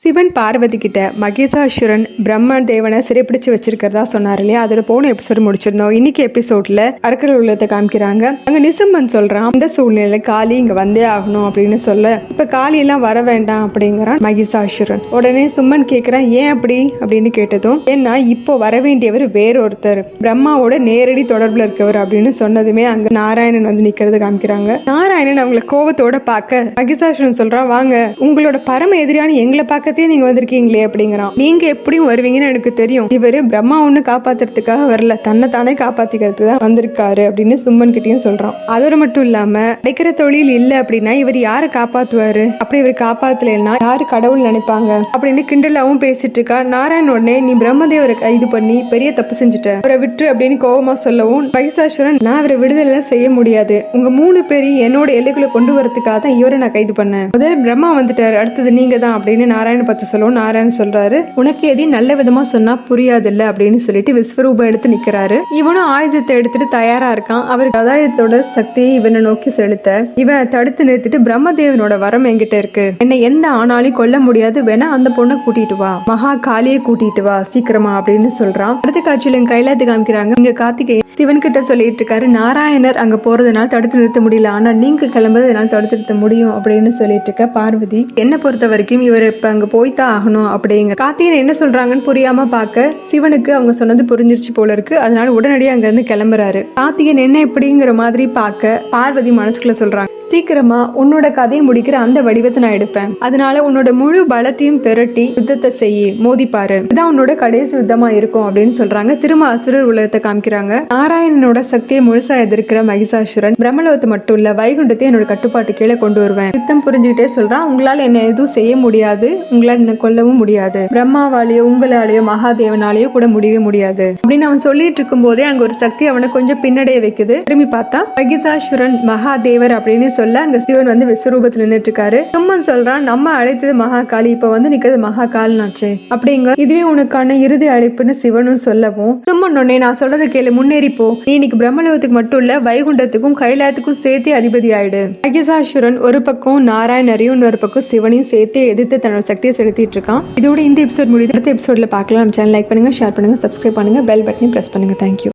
சிவன் பார்வதி கிட்ட மகேசாசுரன் பிரம்ம தேவனை சிறைப்பிடிச்சு வச்சிருக்கிறதா சொன்னார் இல்லையா, அதோட போன எபிசோடு முடிச்சிருந்தோம். இன்னைக்கு எபிசோட்ல அரக்கர் உள்ளத்தை காமிக்கிறாங்க. அங்க நிசும்மன் சொல்றான், இந்த சூழ்நிலை காளி இங்க வந்தே ஆகணும் அப்படின்னு சொல்ல, இப்ப காளி எல்லாம் வர வேண்டாம் அப்படிங்கிறான் மகேசாசுரன். உடனே சும்மன் கேட்கிறான், ஏன் அப்படி அப்படின்னு கேட்டதும், ஏன்னா இப்போ வர வேண்டியவர் வேறொருத்தர், பிரம்மாவோட நேரடி தொடர்புல இருக்கவர் அப்படின்னு சொன்னதுமே அங்க நாராயணன் வந்து நிக்கிறது காமிக்கிறாங்க. நாராயணன் அவங்களை கோபத்தோட பார்க்க மகேசாசுரன் சொல்றான், வாங்க, உங்களோட பரம எதிரான எங்களை பார்க்க நீங்க வந்திருக்கீங்களே அப்படிங்கிறான். நீங்க எப்படியும் வருவீங்கன்னு எனக்கு தெரியும். இவரு பிரம்மா ஒண்ணு காப்பாத்துறதுக்காக வரல, தன்னை தானே காப்பாத்திக்கிறதுக்கு தான் வந்திருக்காரு அப்படின்னு சும்மன் கிட்டயும் சொல்றான். அதோட மட்டும் இல்லாம அடைக்கிற தொழில் இல்ல அப்படின்னா இவர் யாரை காப்பாத்துவாரு, அப்படி இவர் காப்பாத்தலைன்னா யாரு கடவுள் நினைப்பாங்க அப்படின்னு கிண்டலாவும் பேசிட்டு இருக்கா. நாராயண் உடனே, நீ பிரம்மதேவரை கைது பண்ணி பெரிய தப்பு செஞ்சுட்ட, அவரை விட்டு அப்படின்னு கோபமா சொல்லவும் மகேசாசுரன், நான் அவரை விடுதலை செய்ய முடியாது, உங்க 3 பேரையும் என்னோட எல்லைக்குள்ள கொண்டு வரதுக்காக தான் இவரை நான் கைது பண்ணேன். முதல்ல பிரம்மா வந்துட்டாரு, அடுத்தது நீங்க தான் அப்படின்னு நாராயண பத்தி சொல்லவும் நாராயணன் சொல்றாரு, உனக்கு எதையும் நல்ல விதமா சொன்னா புரியாது இல்ல அப்படின்னு சொல்லிட்டு விஸ்வரூபம் எடுத்து நிக்கிறாரு. இவனும் ஆயுதத்தை எடுத்துட்டு தயாரா இருக்கான். அவருக்கு ஆதாயத்தோட சக்தியை இவனை நோக்கி செலுத்த இவன் தடுத்து நிறுத்திட்டு, பிரம்மதேவனோட வரம் என்கிட்ட இருக்கு, என்னை எந்த ஆனாலையும் கொல்ல முடியாது, வேணா அந்த பொண்ணை கூட்டிட்டு வா, மகா காளியை கூட்டிட்டு வா சீக்கிரமா அப்படின்னு சொல்றான். அடுத்த காட்சியில கைலாயத்தை காமிக்கிறாங்க. இங்க கார்த்திகேயன் சிவன் கிட்ட சொல்லிட்டு இருக்காரு, நாராயணர் அங்க போறதுனால தடுத்து நிறுத்த முடியல, ஆனா நீங்க கிளம்புறதுனால தடுத்து நிறுத்த முடியும் அப்படின்னு சொல்லிட்டு இருக்க. பார்வதி, என்ன பொறுத்த வரைக்கும் இவர் இப்ப அங்க போய்தான் ஆகணும் அப்படிங்கிற கார்த்திகேயன் என்ன சொல்றாங்கன்னு புரியாம பார்க்க சிவனுக்கு அவங்க சொன்னது புரிஞ்சிருச்சு போல இருக்கு. அதனால உடனடியாக அங்க இருந்து கிளம்புறாரு. கார்த்திகேயன் என்ன எப்படிங்கிற மாதிரி பார்க்க பார்வதி மனசுக்குள்ள சொல்றாங்க, சீக்கிரமா உன்னோட கதையை முடிக்கிற அந்த வடிவத்தை நான் எடுப்பேன், அதனால உன்னோட முழு பலத்தையும் திரட்டி யுத்தத்தை செய்ய மோதிப்பாரு, இதான் உன்னோட கடைசி யுத்தமா இருக்கும் அப்படின்னு சொல்றாங்க. திரும்ப அசுரர் உலகத்தை காமிக்கிறாங்க. நாராயணனோட சக்தியை முழுசா எதிர்க்கிற மகேசாசுரன், பிரம்மலோகத்தை மட்டும் இல்ல வைகுண்டத்தை என்னோட கட்டுப்பாட்டு கீழே கொண்டு வருவேன், யுத்தம் புரிஞ்சுக்கிட்டே சொல்றான். உங்களால என்ன எதுவும் செய்ய முடியாது, உங்களால என்ன கொல்லவும் முடியாது, பிரம்மாவாலேயோ உங்களாலேயோ மகாதேவனாலேயோ கூட முடியவே முடியாது அப்படின்னு அவன் சொல்லிட்டு இருக்கும் போதே அங்க ஒரு சக்தி அவனை கொஞ்சம் பின்னடைய வைக்குது. திரும்பி பார்த்தா மகேசாசுரன் மகாதேவர் அப்படின்னு சொல்ல அங்க சிவன் வந்து விஸ்வரூபத்துல நின்றுட்டு இருக்காரு. சும்மன் சொல்றான், நம்ம அழைத்தது மகாகாளி, இப்ப வந்து நிக்கிறது மகாகால்னாச்சே அப்படிங்க, இதுவே உனக்கான இறுதி அழைப்புன்னு சிவனும் சொல்லவும், சும்மன் உடனே, நான் சொல்றதை கேளு, முன்னேறி போ, நீ இன்னைக்கு பிரம்மலோகத்துக்கு மட்டும் இல்ல வைகுண்டத்துக்கும் கைலாயத்துக்கும் சேர்த்து அதிபதி ஆயிடு. மகேசாசுரன் ஒரு பக்கம் நாராயணரையும் இன்னொரு பக்கம் சிவனையும் சேர்த்து எதிர்த்து தன்னோட சக்தியை செலுத்திட்டு இருக்கான். இதோட இந்த எபிசோட் முடியுது. அடுத்த எபிசோட்ல பார்க்கலாம். நம்ம சேனல் லைக் பண்ணுங்க, ஷேர் பண்ணுங்க, சப்ஸ்கிரைப் பண்ணுங்க, பெல் பட்டனையும் பிரஸ் பண்ணுங்க. தேங்க்யூ.